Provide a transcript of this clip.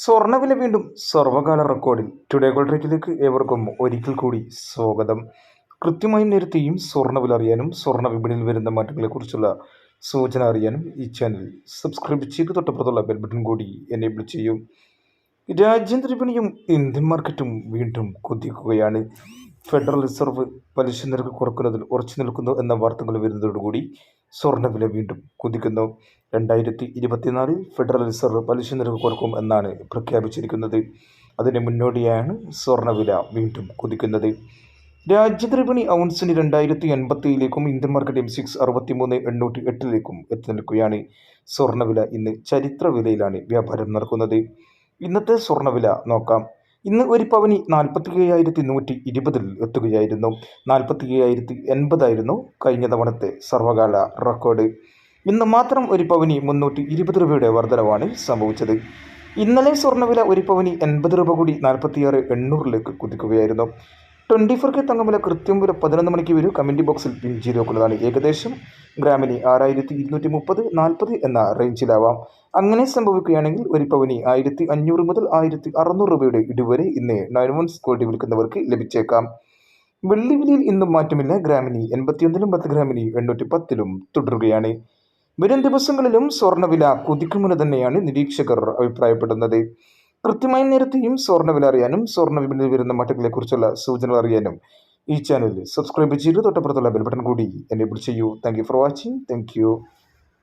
സ്വർണ്ണവില വീണ്ടും സർവകാല റെക്കോർഡിൽ. Today gold റേറ്റിലേക്ക് ഏവർക്കും ഒരിക്കൽ കൂടി സ്വാഗതം. കൃത്യമായും നേരത്തെയും സ്വർണ്ണവില അറിയാനും സ്വർണ്ണ വിപണിയിൽ വരുന്ന മാറ്റങ്ങളെക്കുറിച്ചുള്ള സൂചന അറിയാനും ഈ ചാനൽ സബ്സ്ക്രൈബ് ചെയ്ത് തൊട്ടപ്പുറത്തുള്ള ബെൽ ബട്ടൺ കൂടി എനേബിൾ ചെയ്യും. രാജ്യാന്തര വിപണിയും ഇന്ത്യൻ മാർക്കറ്റും വീണ്ടും കുതിക്കുകയാണ്. ഫെഡറൽ റിസർവ് പലിശ നിരക്ക് കുറക്കുന്നതിൽ ഉറച്ചു നിൽക്കുന്നു എന്ന വാർത്തകൾ വരുന്നതോടുകൂടി സ്വർണ്ണവില വീണ്ടും കുതിക്കുന്നു. 2024 ഫെഡറൽ റിസർവ് പലിശ നിരക്ക് കുറക്കും എന്നാണ് പ്രഖ്യാപിച്ചിരിക്കുന്നത്. അതിന് മുന്നോടിയാണ് സ്വർണ്ണവില വീണ്ടും കുതിക്കുന്നത്. രാജ്യാന്തര വിപണി ഔൺസിന് 2087ലേക്കും ഇന്ത്യൻ മാർക്കറ്റ് M6 63,808 എത്തി നിൽക്കുകയാണ്. സ്വർണ്ണവില ഇന്ന് ചരിത്ര വിലയിലാണ് വ്യാപാരം നടക്കുന്നത്. ഇന്നത്തെ സ്വർണ്ണവില നോക്കാം. ഇന്ന് ഒരു പവനി 47,120 എത്തുകയായിരുന്നു. 47,080 കഴിഞ്ഞ തവണത്തെ സർവകാല റെക്കോർഡ്. ഇന്ന് മാത്രം ഒരു പവനി 320 രൂപയുടെ വർധനവാണ് സംഭവിച്ചത്. ഇന്നലെ സ്വർണ്ണവില ഒരു പവനി 80 രൂപ കൂടി 46,800 കുതിക്കുകയായിരുന്നു. 24K തങ്കവില കൃത്യം വില 11 മണിക്ക് വരും. കമൻറ്റ് ബോക്സിൽ പിൻ ചെയ്ത് വെക്കുന്നതാണ്. ഏകദേശം ഗ്രാമിന് 6,230-40 എന്ന റേഞ്ചിലാവാം. അങ്ങനെ സംഭവിക്കുകയാണെങ്കിൽ ഒരു പവനി 1,500 മുതൽ 1,600 രൂപയുടെ ഇതുവരെ ഇന്ന് 9 ounce ഗോൾഡ് വിൽക്കുന്നവർക്ക് ലഭിച്ചേക്കാം. വെള്ളി വിലയിൽ ഇന്നും മാറ്റമില്ല. ഗ്രാമിന് 81-ലും 10 ഗ്രാമിന് 810-ലും തുടരുകയാണ്. വരും ദിവസങ്ങളിലും സ്വർണ്ണവില കുതിക്കുമെന്ന് തന്നെയാണ് നിരീക്ഷകർ അഭിപ്രായപ്പെടുന്നത്. കൃത്യമായ നേരത്തെയും സ്വർണ്ണവില അറിയാനും സ്വർണ്ണ വിപണിയിൽ വരുന്ന മാറ്റങ്ങളെക്കുറിച്ചുള്ള സൂചനകൾ അറിയാനും ഈ ചാനൽ സബ്സ്ക്രൈബ് ചെയ്ത് തൊട്ടപ്പുറത്തുള്ള ബെൽ ബട്ടൺ കൂടി എനേബിൾ ചെയ്യൂ. Thank you for watching. Thank you.